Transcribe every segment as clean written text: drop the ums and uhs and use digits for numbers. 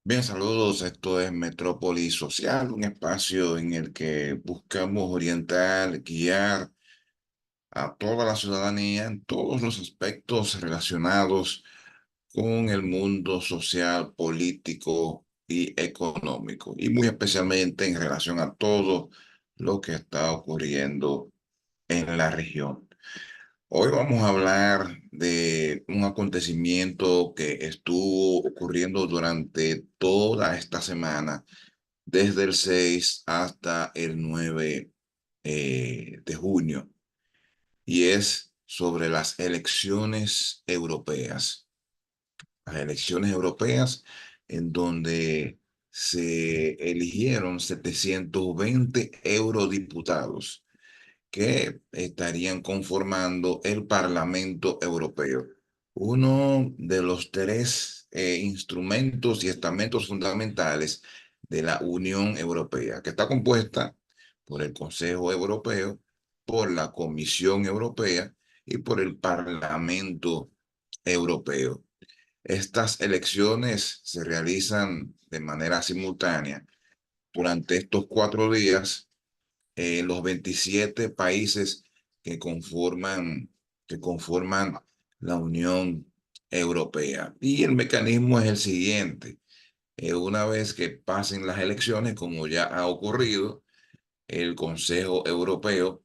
Bien, saludos. Esto es Metrópolis Social, un espacio en el que buscamos orientar, guiar a toda la ciudadanía en todos los aspectos relacionados con el mundo social, político y económico, y muy especialmente en relación a todo lo que está ocurriendo en la región. Hoy vamos a hablar de un acontecimiento que estuvo ocurriendo durante toda esta semana desde el 6 hasta el 9 de junio, y es sobre las elecciones europeas. Las elecciones europeas en donde se eligieron 720 eurodiputados que estarían conformando el Parlamento Europeo, uno de los tres instrumentos y estamentos fundamentales de la Unión Europea, que está compuesta por el Consejo Europeo, por la Comisión Europea y por el Parlamento Europeo. Estas elecciones se realizan de manera simultánea durante estos 4 días, los 27 países que conforman la Unión Europea. Y el mecanismo es el siguiente. Una vez que pasen las elecciones, como ya ha ocurrido, el Consejo Europeo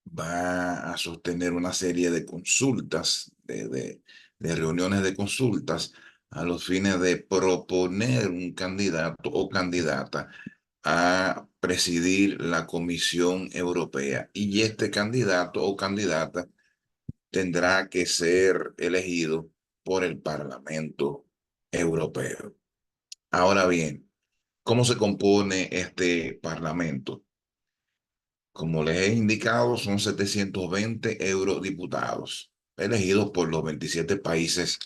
va a sostener una serie de consultas, de reuniones de consultas, a los fines de proponer un candidato o candidata a presidir la Comisión Europea. Y este candidato o candidata tendrá que ser elegido por el Parlamento Europeo. Ahora bien, ¿cómo se compone este Parlamento? Como les he indicado, son 720 eurodiputados elegidos por los 27 países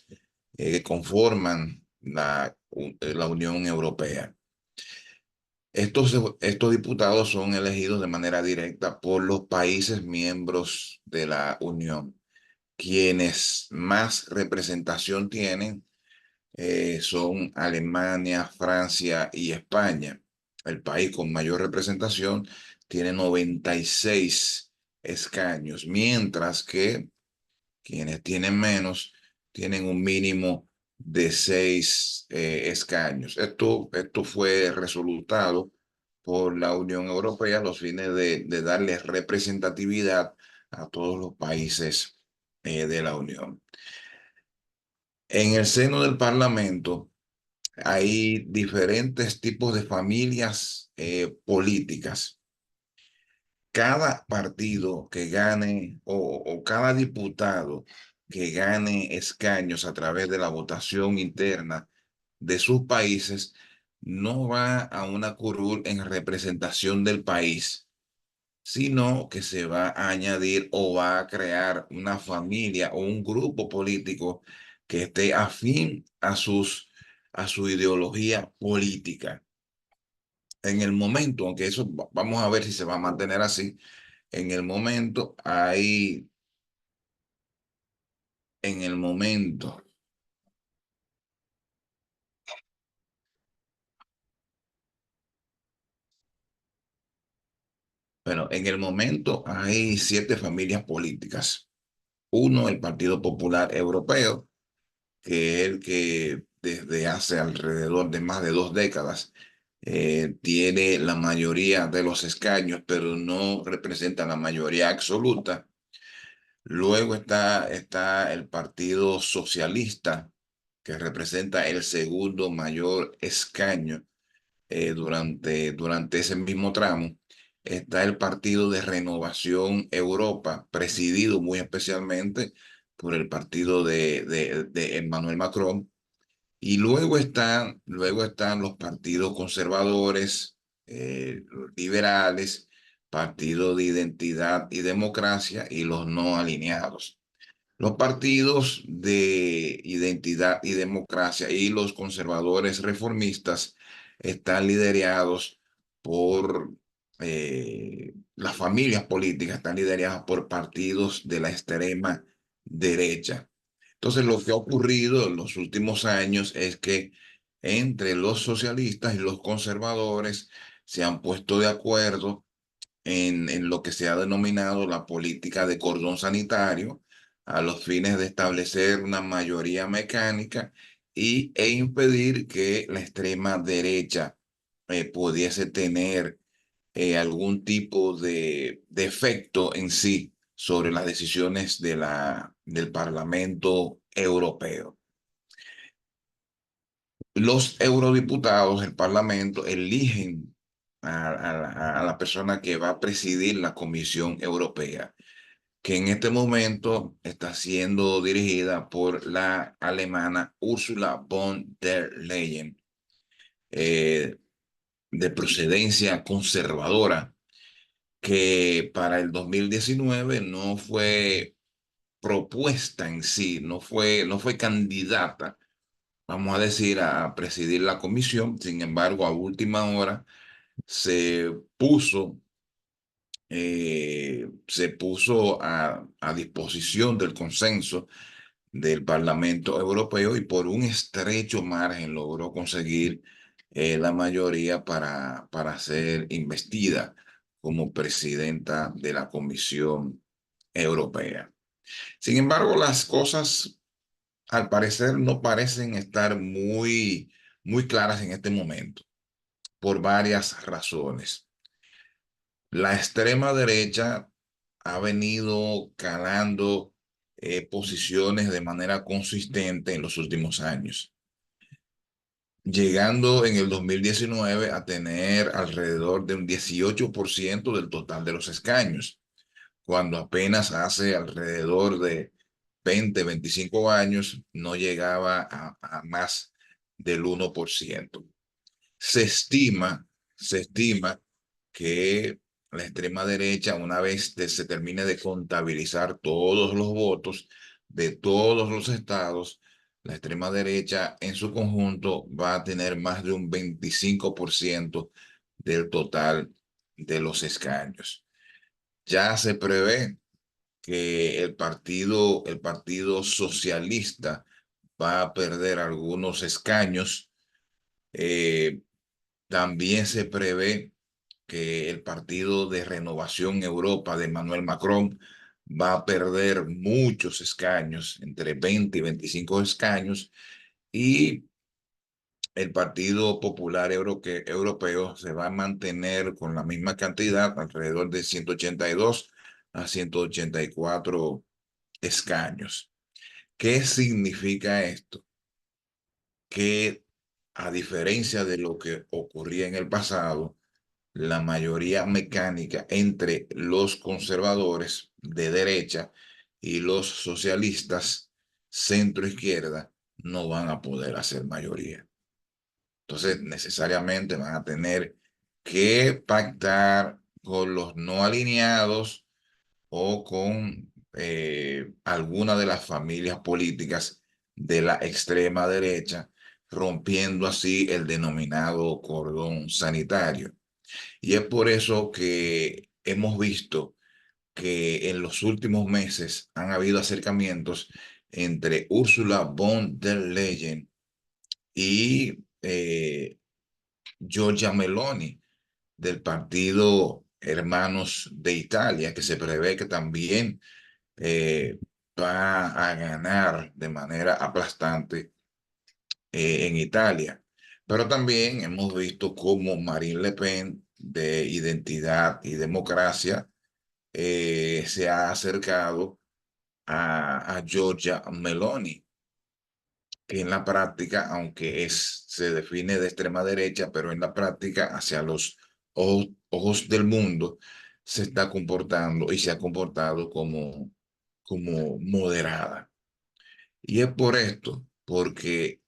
que conforman la Unión Europea. Estos diputados son elegidos de manera directa por los países miembros de la Unión. Quienes más representación tienen son Alemania, Francia y España. El país con mayor representación tiene 96 escaños, mientras que quienes tienen menos tienen un mínimo de 6 escaños. Esto fue resultado por la Unión Europea a los fines de darle representatividad a todos los países de la Unión. En el seno del Parlamento hay diferentes tipos de familias políticas. Cada partido que gane o cada diputado que gane escaños a través de la votación interna de sus países no va a una curul en representación del país, sino que se va a añadir o va a crear una familia o un grupo político que esté afín a su ideología política. En el momento, aunque eso vamos a ver si se va a mantener así, en el momento hay, en el momento, bueno, en el momento hay 7 familias políticas. Uno, el Partido Popular Europeo, que es el que desde hace alrededor de más de 2 décadas tiene la mayoría de los escaños, pero no representa la mayoría absoluta. Luego está el Partido Socialista, que representa el segundo mayor escaño durante ese mismo tramo. Está el Partido de Renovación Europa, presidido muy especialmente por el partido de Emmanuel Macron. Y luego están los partidos conservadores, los liberales, Partido de Identidad y Democracia y los no alineados. Los partidos de Identidad y Democracia y los conservadores reformistas están liderados por las familias políticas, están lideradas por partidos de la extrema derecha. Entonces, lo que ha ocurrido en los últimos años es que entre los socialistas y los conservadores se han puesto de acuerdo en lo que se ha denominado la política de cordón sanitario a los fines de establecer una mayoría mecánica e impedir que la extrema derecha pudiese tener algún tipo de efecto en sí sobre las decisiones del Parlamento Europeo. Los eurodiputados, el Parlamento, eligen a la persona que va a presidir la Comisión Europea, que en este momento está siendo dirigida por la alemana Ursula von der Leyen, eh, de procedencia conservadora, que para el 2019 no fue propuesta en sí, no fue candidata, vamos a decir, a presidir la comisión. Sin embargo, a última hora se puso, a disposición del consenso del Parlamento Europeo y por un estrecho margen logró conseguir la mayoría para ser investida como presidenta de la Comisión Europea. Sin embargo, las cosas al parecer no parecen estar muy claras en este momento por varias razones. La extrema derecha ha venido calando posiciones de manera consistente en los últimos años, llegando en el 2019 a tener alrededor de un 18% del total de los escaños, cuando apenas hace alrededor de 20, 25 años no llegaba a más del 1%. Se estima que la extrema derecha, una vez se termine de contabilizar todos los votos de todos los estados, la extrema derecha en su conjunto va a tener más de un 25% del total de los escaños. Ya se prevé que el partido socialista va a perder algunos escaños. eh, También se prevé que el Partido de Renovación Europa de Emmanuel Macron va a perder muchos escaños, entre 20 y 25 escaños, y el Partido Popular Europeo se va a mantener con la misma cantidad, alrededor de 182 a 184 escaños. ¿Qué significa esto? Que a diferencia de lo que ocurría en el pasado, la mayoría mecánica entre los conservadores de derecha y los socialistas centro izquierda no van a poder hacer mayoría. Entonces, necesariamente van a tener que pactar con los no alineados o con alguna de las familias políticas de la extrema derecha, rompiendo así el denominado cordón sanitario. Y es por eso que hemos visto que en los últimos meses han habido acercamientos entre Ursula von der Leyen y Giorgia Meloni del partido Hermanos de Italia, que se prevé que también eh, va a ganar de manera aplastante en Italia. Pero también hemos visto cómo Marine Le Pen, de Identidad y Democracia, se ha acercado a Giorgia Meloni, que en la práctica, aunque se define de extrema derecha, pero en la práctica, hacia los ojos del mundo, se está comportando y se ha comportado como moderada. Y es por esto, porque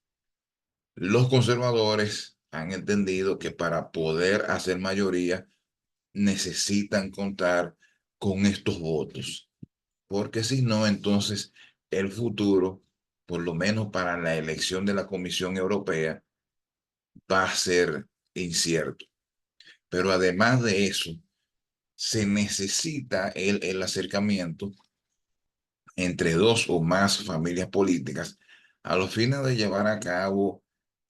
los conservadores han entendido que para poder hacer mayoría necesitan contar con estos votos, porque si no, entonces el futuro, por lo menos para la elección de la Comisión Europea, va a ser incierto. Pero además de eso, se necesita el acercamiento entre dos o más familias políticas a los fines de llevar a cabo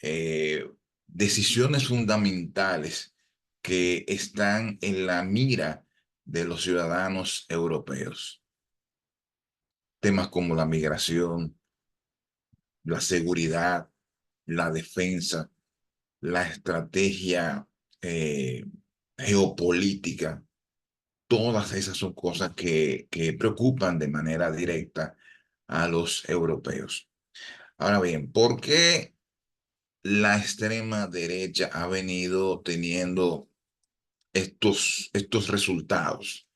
eh, decisiones fundamentales que están en la mira de los ciudadanos europeos. Temas como la migración, la seguridad, la defensa, la estrategia eh, geopolítica. Todas esas son cosas que preocupan de manera directa a los europeos. Ahora bien, ¿por qué la extrema derecha ha venido teniendo estos resultados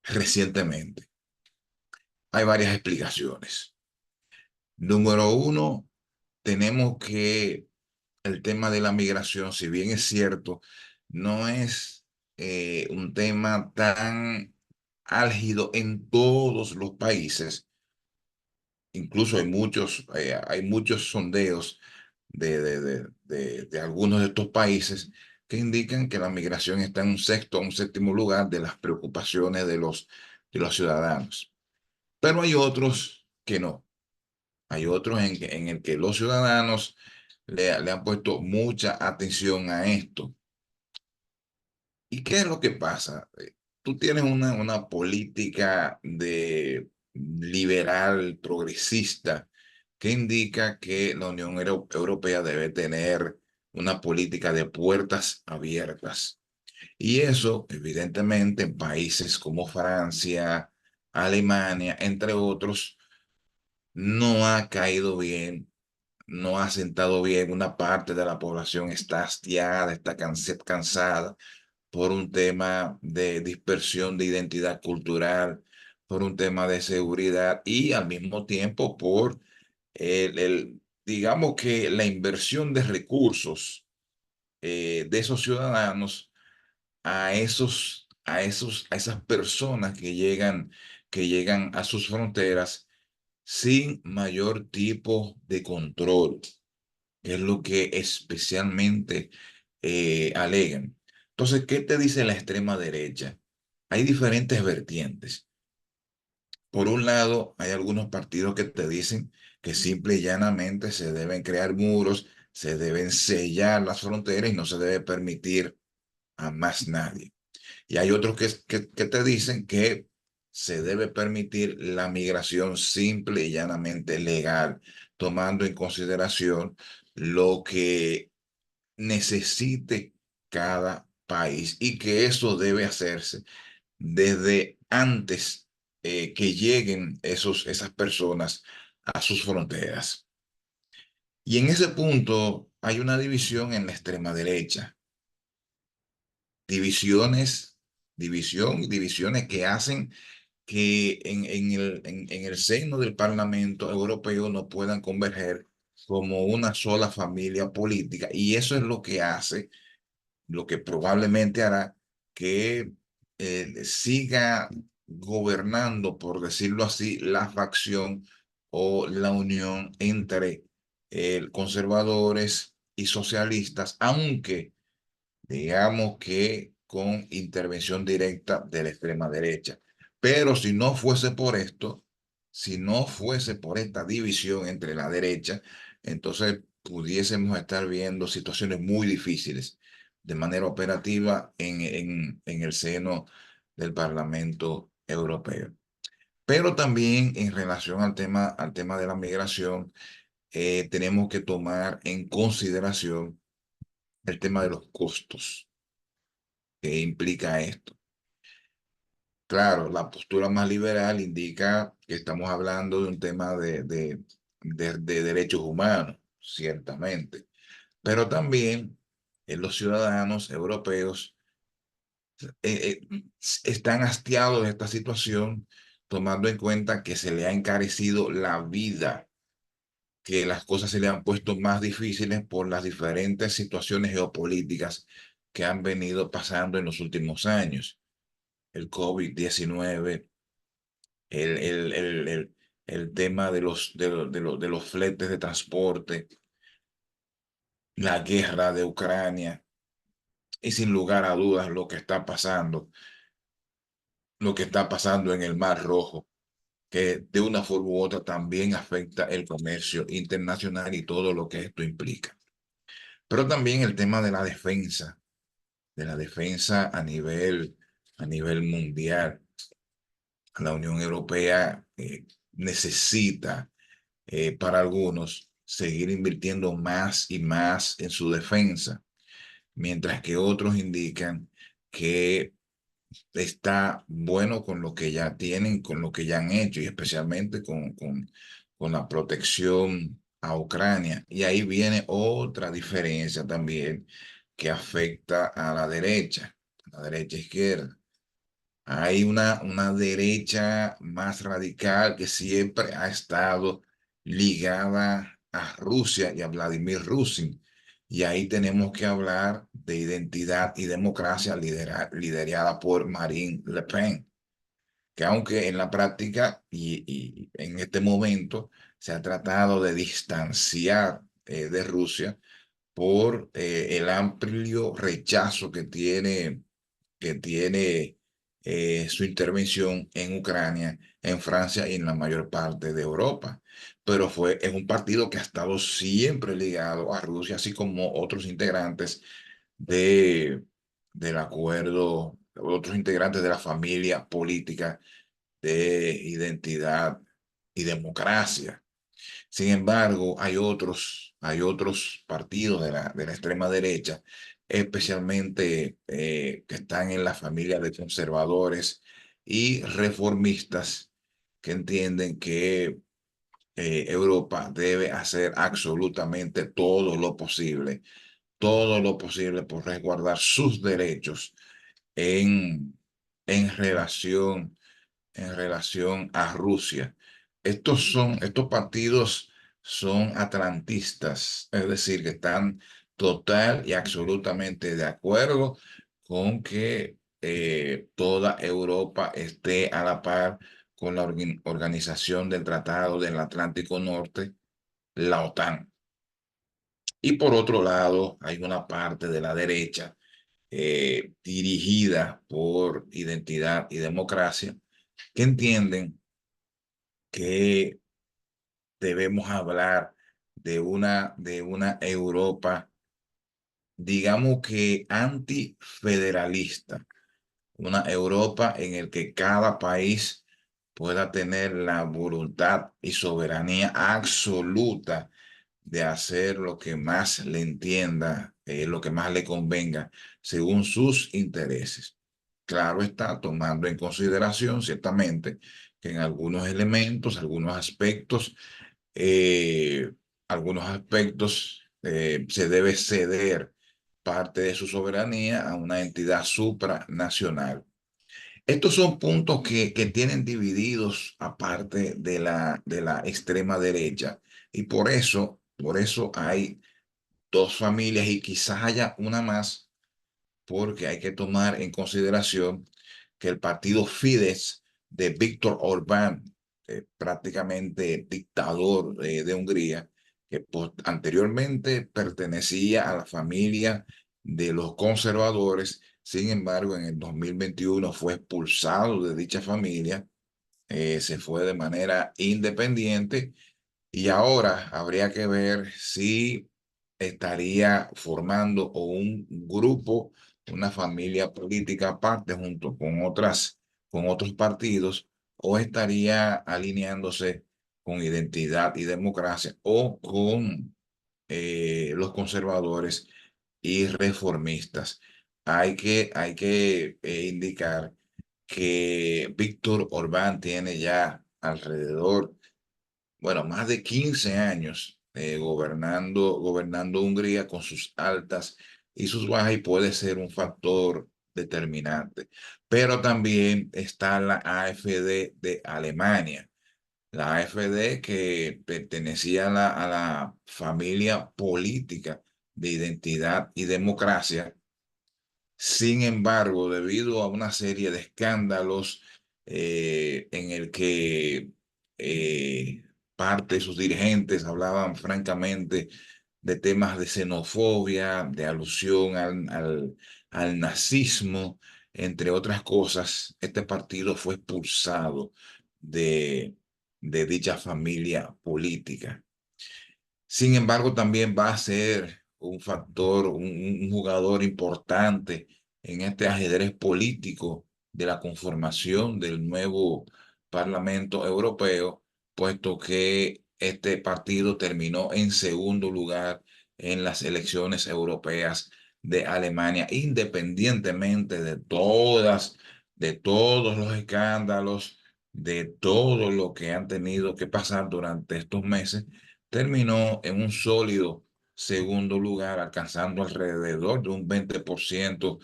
recientemente? Hay varias explicaciones. Número uno, tenemos que el tema de la migración, si bien es cierto, no es un tema tan álgido en todos los países. Incluso hay muchos sondeos de algunos de estos países que indican que la migración está en un sexto o un séptimo lugar de las preocupaciones de los ciudadanos. Pero hay otros que no. Hay otros en el que los ciudadanos le han puesto mucha atención a esto. ¿Y qué es lo que pasa? Tú tienes una política de liberal progresista que indica que la Unión Europea debe tener una política de puertas abiertas. Y eso, evidentemente, en países como Francia, Alemania, entre otros, no ha caído bien, no ha sentado bien. Una parte de la población está hastiada, está cansada por un tema de dispersión de identidad cultural, por un tema de seguridad y al mismo tiempo por digamos que la inversión de recursos de esos ciudadanos a esas personas que llegan a sus fronteras sin mayor tipo de control, que es lo que especialmente alegan. Entonces, ¿qué te dice la extrema derecha? Hay diferentes vertientes. Por un lado, hay algunos partidos que te dicen que simple y llanamente se deben crear muros, se deben sellar las fronteras y no se debe permitir a más nadie. Y hay otros que te dicen que se debe permitir la migración simple y llanamente legal, tomando en consideración lo que necesite cada país y que eso debe hacerse desde antes que lleguen esas personas a sus fronteras. Y en ese punto hay una división en la extrema derecha, divisiones, divisiones que hacen que en el seno del Parlamento Europeo no puedan converger como una sola familia política. Y eso es lo que hace, lo que probablemente hará que siga gobernando, por decirlo así, la facción o la unión entre conservadores y socialistas, aunque digamos que con intervención directa de la extrema derecha. Pero si no fuese por esto, si no fuese por esta división entre la derecha, entonces pudiésemos estar viendo situaciones muy difíciles de manera operativa en el seno del Parlamento Europeo. Pero también en relación al tema de la migración, tenemos que tomar en consideración el tema de los costos que implica esto. Claro, la postura más liberal indica que estamos hablando de un tema de derechos humanos, ciertamente, pero también los ciudadanos europeos están hastiados de esta situación, tomando en cuenta que se le ha encarecido la vida, que las cosas se le han puesto más difíciles por las diferentes situaciones geopolíticas que han venido pasando en los últimos años. El COVID-19, el tema de los fletes de transporte, la guerra de Ucrania y sin lugar a dudas lo que está pasando en el Mar Rojo, que de una forma u otra también afecta el comercio internacional y todo lo que esto implica. pero también el tema de la defensa a nivel mundial. La Unión Europea necesita, para algunos, seguir invirtiendo más y más en su defensa, mientras que otros indican que está bueno con lo que ya tienen, con lo que ya han hecho y especialmente con la protección a Ucrania. Y ahí viene otra diferencia también que afecta a la derecha izquierda. Hay una derecha más radical que siempre ha estado ligada a Rusia y a Vladimir Putin. Y ahí tenemos que hablar de identidad y democracia liderada por Marine Le Pen, que aunque en la práctica y en este momento se ha tratado de distanciar de Rusia por el amplio rechazo que tiene su intervención en Ucrania, en Francia y en la mayor parte de Europa. Pero es un partido que ha estado siempre ligado a Rusia, así como otros integrantes de, del acuerdo, otros integrantes de la familia política de identidad y democracia. Sin embargo, hay otros partidos de la extrema derecha, especialmente que están en la familia de conservadores y reformistas, que entienden que Europa debe hacer absolutamente todo lo posible por resguardar sus derechos en, en relación en relación a Rusia. Estos partidos son atlantistas, es decir, que están total y absolutamente de acuerdo con que toda Europa esté a la par con la organización del Tratado del Atlántico Norte, la OTAN. Y por otro lado, hay una parte de la derecha dirigida por Identidad y Democracia que entienden que debemos hablar de una Europa, digamos que antifederalista, una Europa en el que cada país pueda tener la voluntad y soberanía absoluta de hacer lo que más le entienda, lo que más le convenga, según sus intereses. Claro está, tomando en consideración ciertamente que en algunos elementos, eh, algunos aspectos se debe ceder parte de su soberanía a una entidad supranacional. Estos son puntos que tienen divididos aparte de la extrema derecha y por eso hay dos familias y quizás haya una más porque hay que tomar en consideración que el partido Fidesz de Víctor Orbán, prácticamente dictador de Hungría, que anteriormente pertenecía a la familia de los conservadores, sin embargo, en el 2021 fue expulsado de dicha familia, se fue de manera independiente y ahora habría que ver si estaría formando o un grupo, una familia política aparte junto con otros partidos, o estaría alineándose con Identidad y Democracia o con los conservadores y reformistas. Hay que indicar que Víctor Orbán tiene ya alrededor, bueno, más de 15 años gobernando Hungría con sus altas y sus bajas y puede ser un factor determinante. Pero también está la AfD de Alemania. La AfD que pertenecía a la familia política de Identidad y Democracia. Sin embargo, debido a una serie de escándalos en el que eh, parte de sus dirigentes hablaban francamente de temas de xenofobia, de alusión al nazismo, entre otras cosas, este partido fue expulsado de, de dicha familia política. Sin embargo, también va a ser un factor, un jugador importante en este ajedrez político de la conformación del nuevo Parlamento Europeo, puesto que este partido terminó en segundo lugar en las elecciones europeas de Alemania, independientemente de todos los escándalos, de todo lo que han tenido que pasar durante estos meses, terminó en un sólido segundo lugar, alcanzando alrededor de un 20%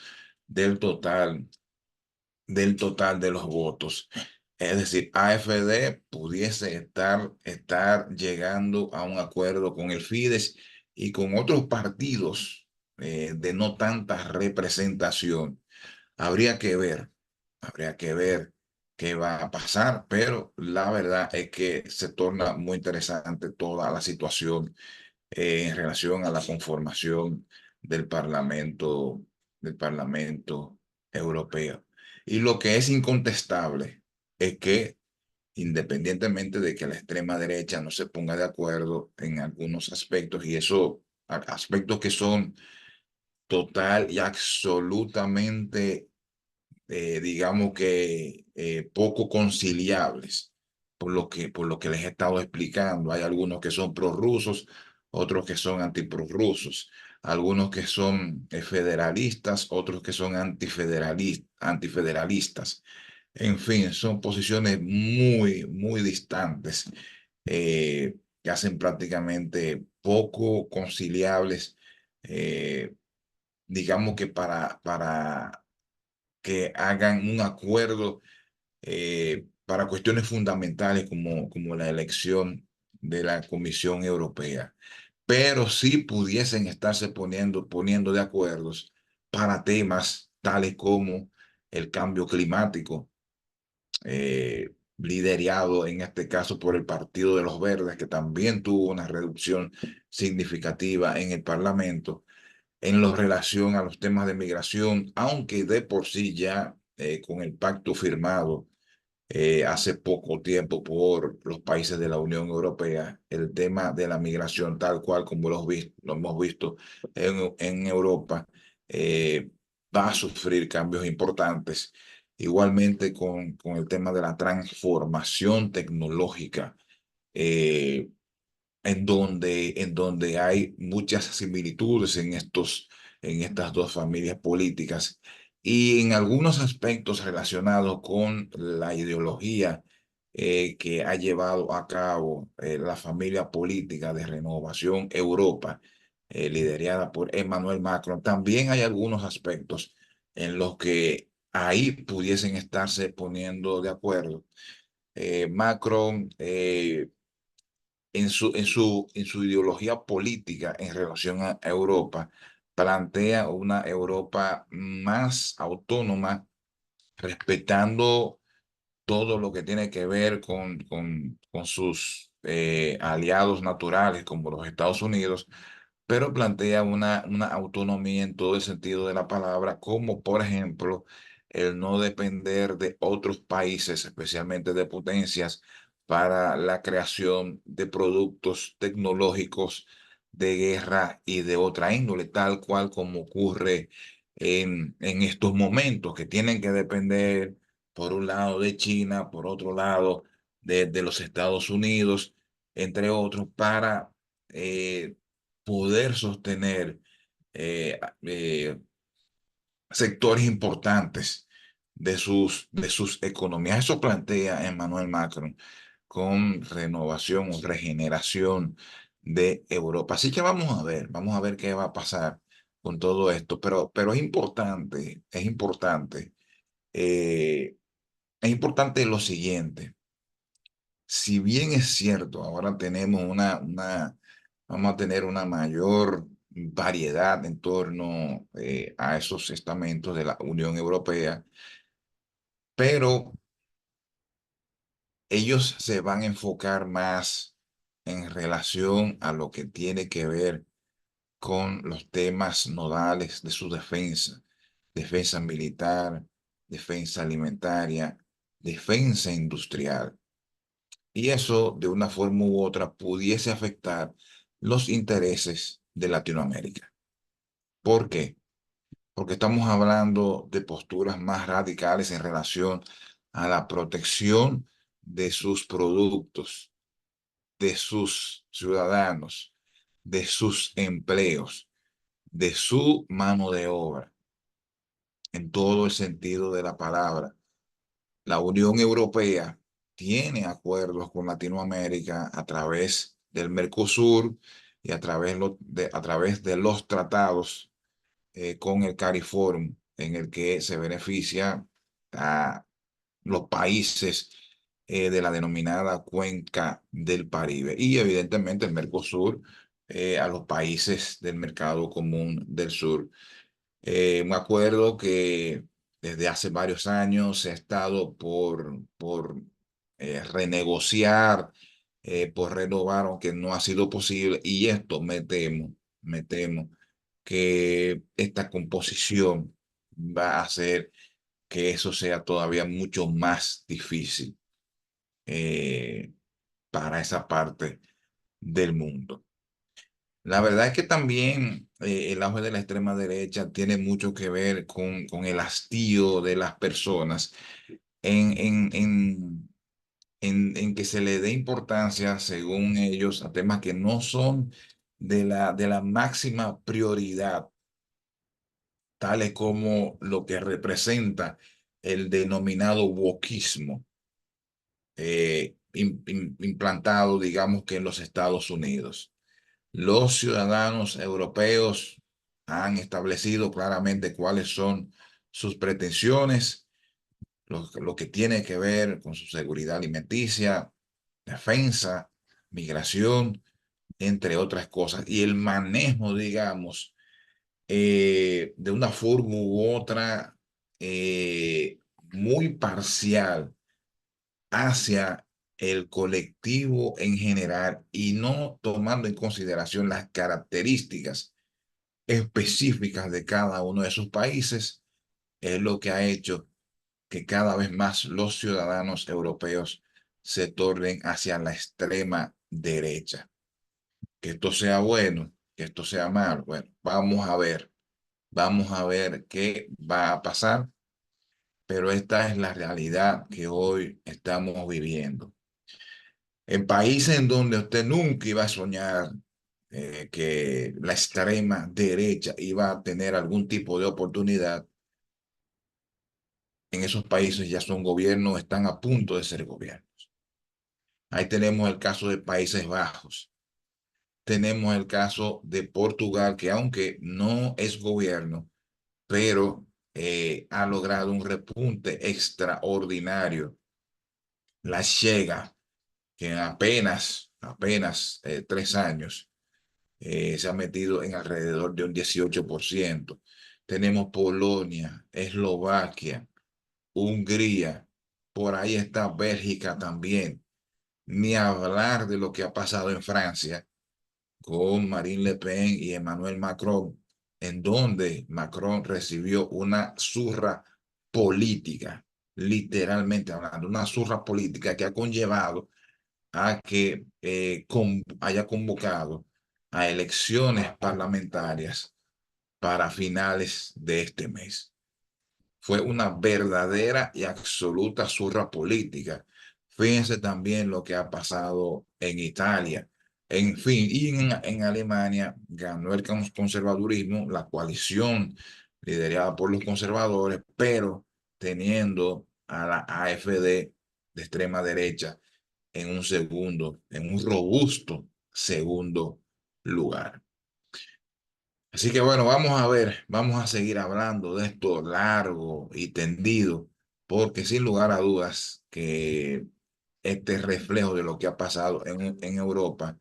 del total, del total de los votos. Es decir, AfD pudiese estar llegando a un acuerdo con el Fidesz y con otros partidos de no tanta representación. Habría que ver, habría que ver qué va a pasar, pero la verdad es que se torna muy interesante toda la situación en relación a la conformación del Parlamento Europeo. Y lo que es incontestable es que, independientemente de que la extrema derecha no se ponga de acuerdo en algunos aspectos, y eso, aspectos que son total y absolutamente digamos que poco conciliables, por lo que les he estado explicando. Hay algunos que son prorrusos, otros que son antiprorrusos, algunos que son federalistas, otros que son antifederalistas. En fin, son posiciones muy, muy distantes, que hacen prácticamente poco conciliables, eh, digamos que para que hagan un acuerdo para cuestiones fundamentales como la elección de la Comisión Europea. Pero sí pudiesen estarse poniendo de acuerdos para temas tales como el cambio climático, liderado en este caso por el Partido de los Verdes, que también tuvo una reducción significativa en el Parlamento en lo relación a los temas de migración, aunque de por sí ya con el pacto firmado hace poco tiempo por los países de la Unión Europea, el tema de la migración tal cual como lo hemos visto en Europa, eh, va a sufrir cambios importantes. Igualmente con el tema de la transformación tecnológica. eh, en donde hay muchas similitudes en estas dos familias políticas y en algunos aspectos relacionados con la ideología que ha llevado a cabo la familia política de Renovación Europa, liderada por Emmanuel Macron. También hay algunos aspectos en los que ahí pudiesen estarse poniendo de acuerdo. Macron en su ideología política en relación a Europa, plantea una Europa más autónoma, respetando todo lo que tiene que ver con sus aliados naturales, como los Estados Unidos, pero plantea una autonomía en todo el sentido de la palabra, como por ejemplo el no depender de otros países, especialmente de potencias, para la creación de productos tecnológicos de guerra y de otra índole, tal cual como ocurre en estos momentos, que tienen que depender por un lado de China, por otro lado de los Estados Unidos, entre otros, para eh, poder sostener sectores importantes de sus economías. Eso plantea Emmanuel Macron con renovación o regeneración de Europa. Así que vamos a ver qué va a pasar con todo esto, pero eh, es importante lo siguiente. Si bien es cierto, ahora tenemos vamos a tener una mayor variedad en torno a esos estamentos de la Unión Europea, pero ellos se van a enfocar más en relación a lo que tiene que ver con los temas nodales de su defensa, defensa militar, defensa alimentaria, defensa industrial. Y eso, de una forma u otra, pudiese afectar los intereses de Latinoamérica. ¿Por qué? Porque estamos hablando de posturas más radicales en relación a la protección de sus productos, de sus ciudadanos, de sus empleos, de su mano de obra, en todo el sentido de la palabra. La Unión Europea tiene acuerdos con Latinoamérica a través del Mercosur y a través de los tratados con el CARIFORUM, en el que se beneficia a los países de la denominada Cuenca del Caribe y evidentemente el Mercosur a los países del Mercado Común del Sur. Me acuerdo que desde hace varios años se ha estado por renegociar, por renovar, aunque no ha sido posible. Y esto me temo que esta composición va a hacer que eso sea todavía mucho más difícil eh, para esa parte del mundo. La verdad es que también el auge de la extrema derecha tiene mucho que ver con el hastío de las personas en, en, en, en que se le dé importancia, según ellos, a temas que no son de la máxima prioridad, tales como lo que representa el denominado wokismo implantado, digamos que en los Estados Unidos. Los ciudadanos europeos han establecido claramente cuáles son sus pretensiones, lo que tiene que ver con su seguridad alimenticia, defensa, migración, entre otras cosas, y el manejo, digamos, de una forma u otra muy parcial hacia el colectivo en general y no tomando en consideración las características específicas de cada uno de sus países, es lo que ha hecho que cada vez más los ciudadanos europeos se tornen hacia la extrema derecha. Que esto sea bueno, que esto sea malo, bueno, vamos a ver qué va a pasar, pero esta es la realidad que hoy estamos viviendo. En países en donde usted nunca iba a soñar que la extrema derecha iba a tener algún tipo de oportunidad, en esos países ya son gobiernos, están a punto de ser gobiernos. Ahí tenemos el caso de Países Bajos. Tenemos el caso de Portugal, que aunque no es gobierno, pero ha logrado un repunte extraordinario. La Chega, que en apenas 3 años se ha metido en alrededor de un 18%. Tenemos Polonia, Eslovaquia, Hungría, por ahí está Bélgica también. Ni hablar de lo que ha pasado en Francia con Marine Le Pen y Emmanuel Macron, en donde Macron recibió una zurra política, literalmente hablando, una zurra política que ha conllevado a que haya convocado a elecciones parlamentarias para finales de este mes. Fue una verdadera y absoluta zurra política. Fíjense también lo que ha pasado en Italia. En fin, y en Alemania ganó el conservadurismo, la coalición liderada por los conservadores, pero teniendo a la AfD de extrema derecha en un robusto segundo lugar. Así que bueno, vamos a ver, vamos a seguir hablando de esto largo y tendido, porque sin lugar a dudas que este reflejo de lo que ha pasado en Europa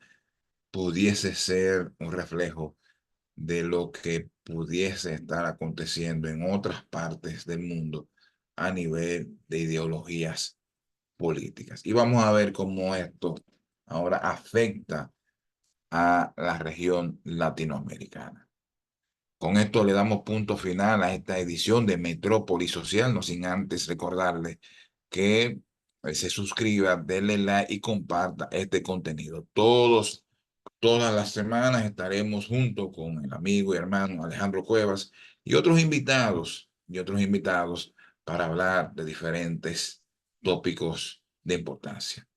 pudiese ser un reflejo de lo que pudiese estar aconteciendo en otras partes del mundo a nivel de ideologías políticas. Y vamos a ver cómo esto ahora afecta a la región latinoamericana. Con esto le damos punto final a esta edición de Metrópoli Social, no sin antes recordarle que se suscriba, denle like y comparta este contenido. Todos Todas las semanas estaremos junto con el amigo y hermano Alejandro Cuevas y otros invitados para hablar de diferentes tópicos de importancia.